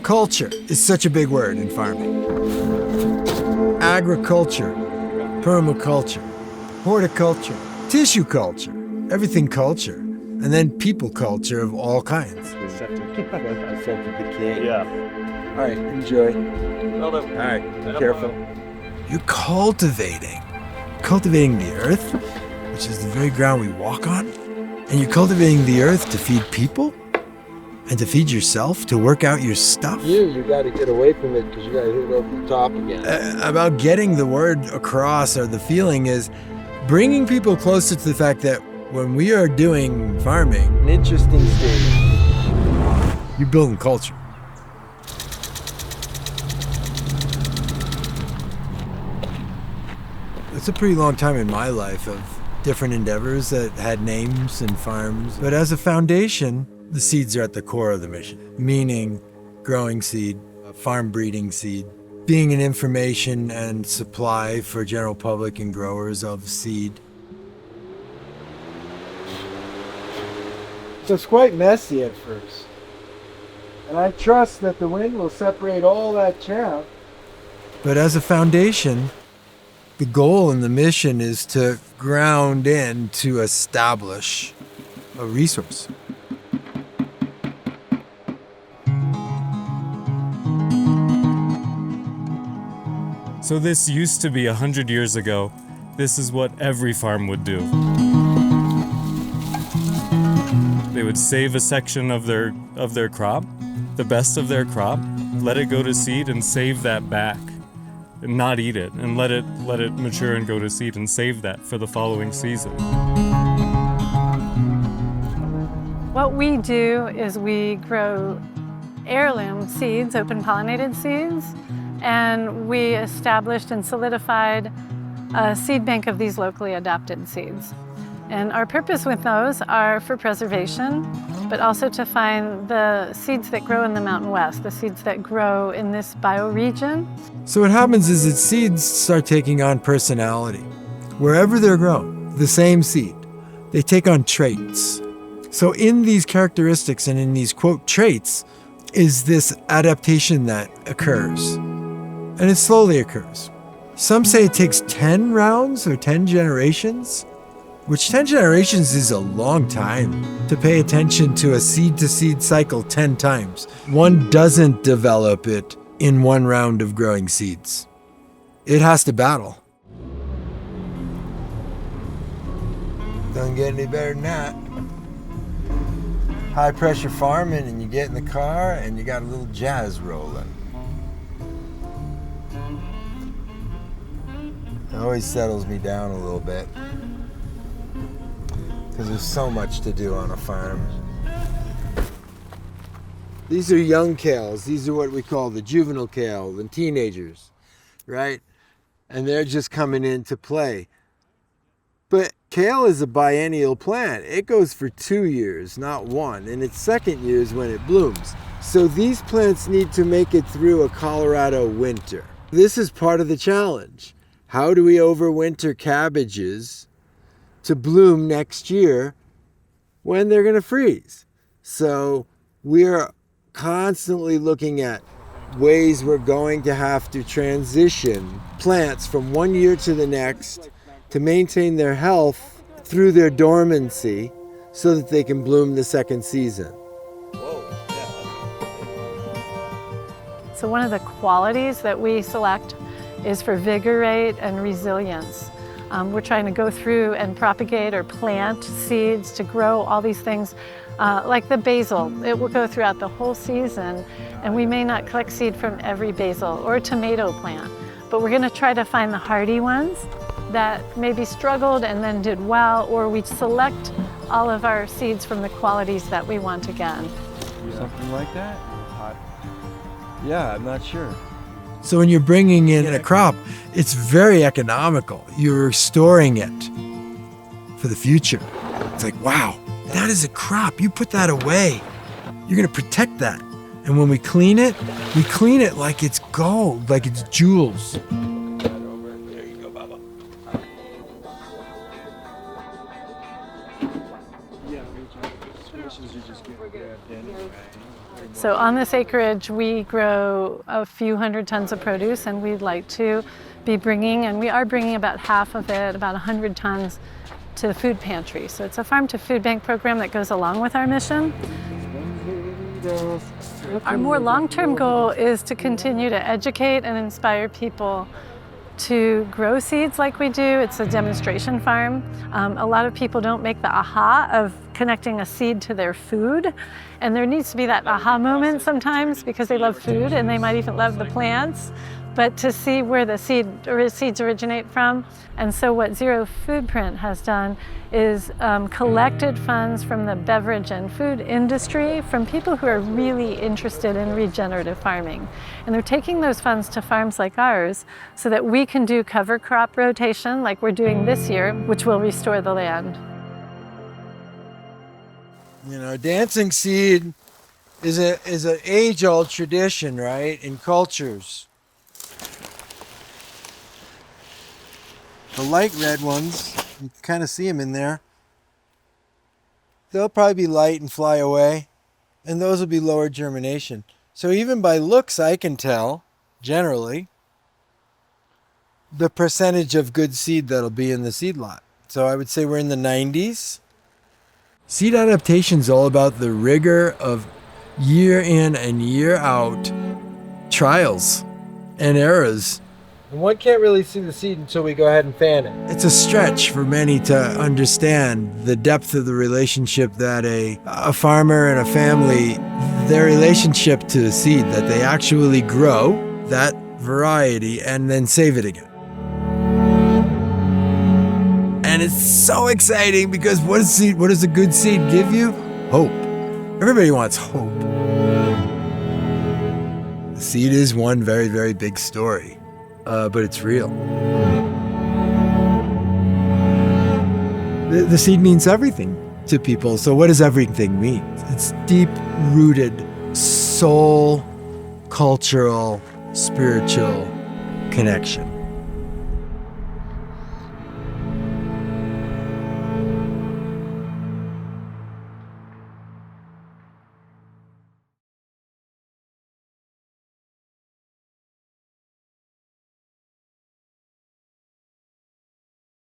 Culture is such a big word in farming. Agriculture, permaculture, horticulture, tissue culture, everything culture, and then people culture of all kinds. Yeah. All right, enjoy. All right, be careful. You're cultivating the earth, which is the very ground we walk on, and you're cultivating the earth to feed people and to feed yourself, to work out your stuff. You got to get away from it because you got to hit it over the top again. About getting the word across, or the feeling is bringing people closer to the fact that when we are doing farming, An interesting stage. you're building culture. It's a pretty long time in my life of different endeavors that had names and farms. But as a foundation, the seeds are at the core of the mission, meaning growing seed, farm breeding seed, being an information and supply for general public and growers of seed. So it's quite messy at first. And I trust that the wind will separate all that chaff. But as a foundation, the goal and the mission is to ground in to establish a resource. So this used to be 100 years ago. This is what every farm would do. They would save a section of their crop, the best of their crop, let it go to seed and save that back. And not eat it, and let it mature and go to seed and save that for the following season. What we do is we grow heirloom seeds, open pollinated seeds, and we established and solidified a seed bank of these locally adapted seeds. And our purpose with those are for preservation, but also to find the seeds that grow in the Mountain West, the seeds that grow in this bioregion. So what happens is that seeds start taking on personality. Wherever they're grown, the same seed, they take on traits. So in these characteristics and in these, quote, traits, is this adaptation that occurs. And it slowly occurs. Some say it takes 10 rounds or 10 generations, which 10 generations is a long time to pay attention to a seed-to-seed cycle 10 times. One doesn't develop it in one round of growing seeds. It has to battle. Doesn't get any better than that. High pressure farming, and you get in the car and you got a little jazz rolling. It always settles me down a little bit, because there's so much to do on a farm. These are young kales. These are what we call the juvenile kale, the teenagers, right? And they're just coming into play. But kale is a biennial plant. It goes for 2 years, not one. And its second year is when it blooms. So these plants need to make it through a Colorado winter. This is part of the challenge. How do we overwinter cabbages to bloom next year when they're going to freeze? So we're constantly looking at ways we're going to have to transition plants from one year to the next to maintain their health through their dormancy so that they can bloom the second season. So one of the qualities that we select is for vigor rate and resilience. We're trying to go through and propagate or plant seeds to grow all these things. Like the basil, it will go throughout the whole season, and we may not collect seed from every basil or tomato plant, but we're going to try to find the hardy ones that maybe struggled and then did well, or we select all of our seeds from the qualities that we want again. Something like that? Yeah, I'm not sure. So when you're bringing in a crop, it's very economical. You're storing it for the future. It's like, wow, that is a crop. You put that away. You're going to protect that. And when we clean it like it's gold, like it's jewels. There you go, Baba. Yeah, you just get grabbed anyway. So on this acreage, we grow a few hundred tons of produce, and we'd like to be bringing, and we are bringing about half of it, about 100 tons, to the food pantry. So it's a farm to food bank program that goes along with our mission. Our more long-term goal is to continue to educate and inspire people to grow seeds like we do. It's a demonstration farm. A lot of people don't make the aha of connecting a seed to their food, and there needs to be that aha moment sometimes because they love food and they might even love the plants, but to see where the seeds originate from. And so what Zero Foodprint has done is collected funds from the beverage and food industry from people who are really interested in regenerative farming. And they're taking those funds to farms like ours so that we can do cover crop rotation like we're doing this year, which will restore the land. You know, dancing seed is an age-old tradition, right, in cultures. The light red ones, you can kind of see them in there. They'll probably be light and fly away, and those will be lower germination. So even by looks, I can tell, generally, the percentage of good seed that'll be in the seed lot. So I would say we're in the 90s. Seed adaptation is all about the rigor of year in and year out trials and errors. And one can't really see the seed until we go ahead and fan it. It's a stretch for many to understand the depth of the relationship that a farmer and a family, their relationship to the seed, that they actually grow that variety and then save it again. And it's so exciting because what does a good seed give you? Hope. Everybody wants hope. The seed is one very, very big story. But it's real. The seed means everything to people. So what does everything mean? It's deep-rooted, soul, cultural, spiritual connection.